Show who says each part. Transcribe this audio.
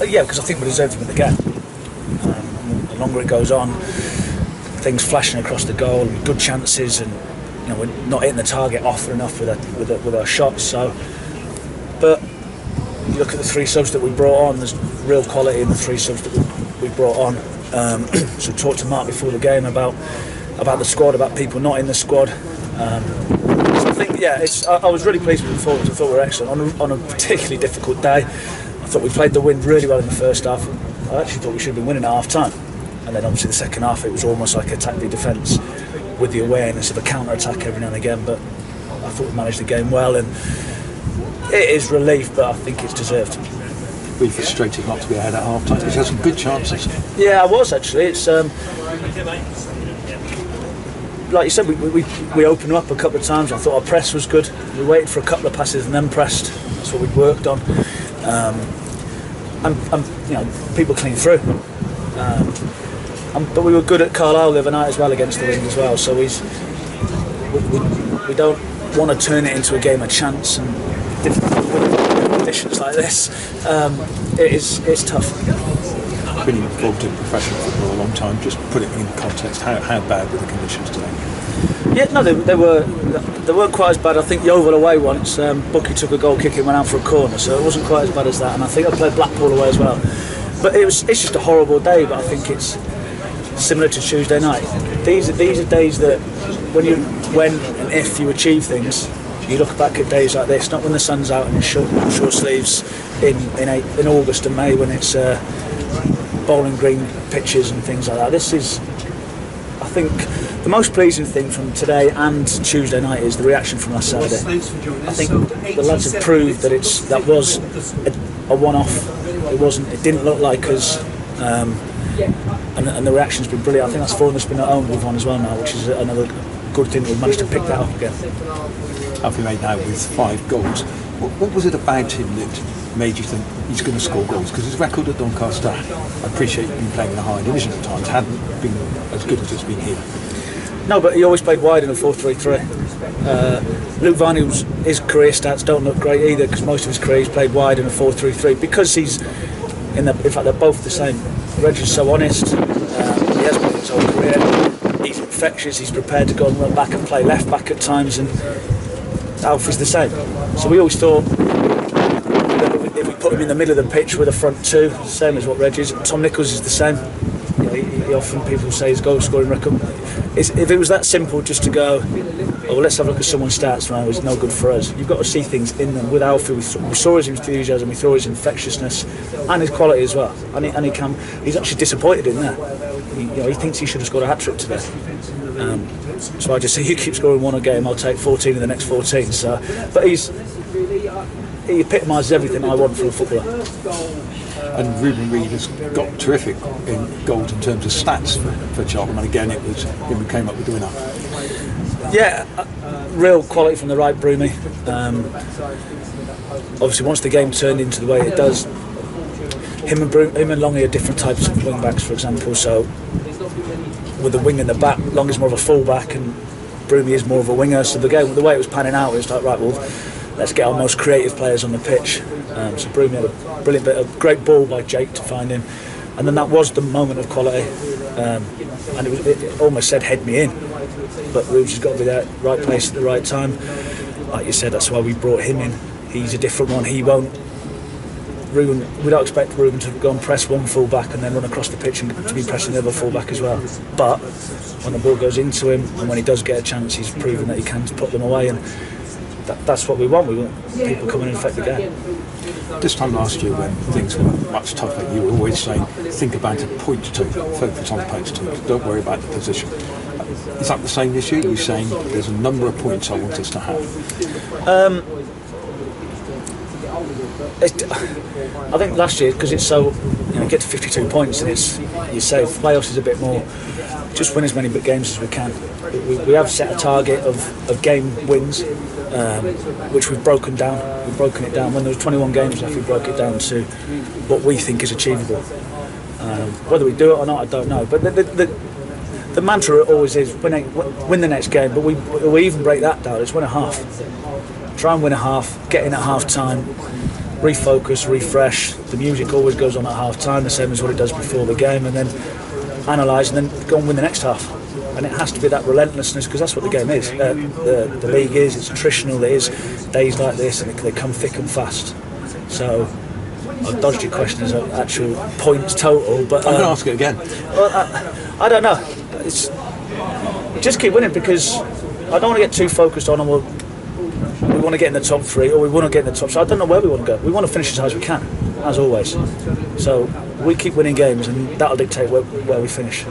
Speaker 1: Yeah, because I think we deserve to win the game. The longer it goes on, things flashing across the goal, good chances, and we're not hitting the target often enough with our shots. So, but you look at the 3 subs that we brought on. There's real quality in the 3 subs that we brought on. So talked to Mark before the game about the squad, about people not in the squad. So I think, I was really pleased with the performance. I thought we were excellent on a particularly difficult day. I thought we played the wind really well in the first half. I actually thought we should have been winning at half time, and then obviously the second half it was almost like attack the defence with the awareness of a counter attack every now and again. But I thought we managed the game well, and it is relief, but I think it's deserved.
Speaker 2: Were you frustrated not to be ahead at half time? You had some good chances.
Speaker 1: Yeah, I was actually. It's like you said, we opened up a couple of times. I thought our press was good. We waited for a couple of passes and then pressed. That's what we'd worked on. And people clean through. But we were good at Carlisle the other night as well against the wind as well. So we don't want to turn it into a game of chance and different conditions like this. It's tough.
Speaker 2: I've been involved in professional football a long time. Just put it in context. How bad were the conditions today?
Speaker 1: Yeah, no, they weren't quite as bad. I think Yeovil away once, Bucky took a goal kick and went out for a corner, so it wasn't quite as bad as that. And I think I played Blackpool away as well. But it's just a horrible day. But I think it's similar to Tuesday night. These are days that when and if you achieve things, you look back at days like this, not when the sun's out and in short sleeves in August and May when it's bowling green pitches and things like that. This is, I think, the most pleasing thing from today and Tuesday night is the reaction from last Saturday. I think the lads have proved that that was a one-off. It didn't look like us, and the reaction's been brilliant. I think that's 4 in the spin at home we've won as well now, which is another good thing. We've managed to pick that up again.
Speaker 2: Alfie made now with 5 goals. What was it about him that made you think he's going to score goals? Because his record at Doncaster, I appreciate you've been playing in the higher division at times, hadn't been as good as it's been here.
Speaker 1: No, but he always played wide in a 4-3-3. Luke Varney's his career stats don't look great either, because most of his career he's played wide in a 4-3-3 because he's in fact they're both the same. Reg is so honest. He has been his whole career. He's infectious. He's prepared to go and run back and play left back at times, and Alfie's the same. So we always thought that if we put him in the middle of the pitch with a front 2, same as what Reg is. Tom Nichols is the same. He often, people say his goal scoring record. If it was that simple, just to go, let's have a look at someone's stats, man, it's no good for us. You've got to see things in them. With Alfie, we saw his enthusiasm, we saw his infectiousness, and his quality as well. And he's actually disappointed in that. He thinks he should have scored a hat-trick today. So I just say, you keep scoring 1 a game, I'll take 14 in the next 14. So, but he epitomises everything I want from a footballer.
Speaker 2: And Ruben Reid has got terrific in goals in terms of stats for Cheltenham, and again it was him who came up with the winner.
Speaker 1: Yeah, real quality from the right, Broomy. Obviously once the game turned into the way it does, him and Longy are different types of wing backs, for example. So with the wing in the back, Longy's more of a full back and Broomy is more of a winger. So the way it was panning out, it was like, right, well, let's get our most creative players on the pitch. So Broomy had a brilliant bit of great ball by Jake to find him, and then that was the moment of quality. And it almost said head me in, but Ruben's has got to be there, right place at the right time. Like you said, that's why we brought him in. He's a different one. We don't expect Ruben to go and press one full back and then run across the pitch and to be pressing the other full back as well. But when the ball goes into him and when he does get a chance, he's proven that he can put them away, and that's what we want. We want people coming and affect the game.
Speaker 2: This time last year, when things were much tougher, you were always saying, think about a point to focus on points to, don't worry about the position. Is that the same this year? You're saying there's a number of points I want us to have?
Speaker 1: I think last year, because it's so, get to 52 points and you say playoffs is a bit more, just win as many games as we can. We have set a target of game wins, which we've broken down. We've broken it down. When there was 21 games left, we broke it down to what we think is achievable. Whether we do it or not, I don't know. But the mantra always is win the next game. But we even break that down. It's win a half. Try and win a half. Get in at half time. refocus, refresh. The music always goes on at half time, the same as what it does before the game, and then analyse and then go and win the next half. And it has to be that relentlessness, because that's what the game is. The league is. It's attritional. It is days like this, and they come thick and fast. So I've dodged your question as an actual points total, but
Speaker 2: I'm going to ask it again.
Speaker 1: Well, I don't know. It's just keep winning, because I don't want to get too focused on, well, we want to get in the top 3 or we want to get in the top. So I don't know where we want to go. We want to finish as high as we can, as always. So we keep winning games, and that'll dictate where we finish.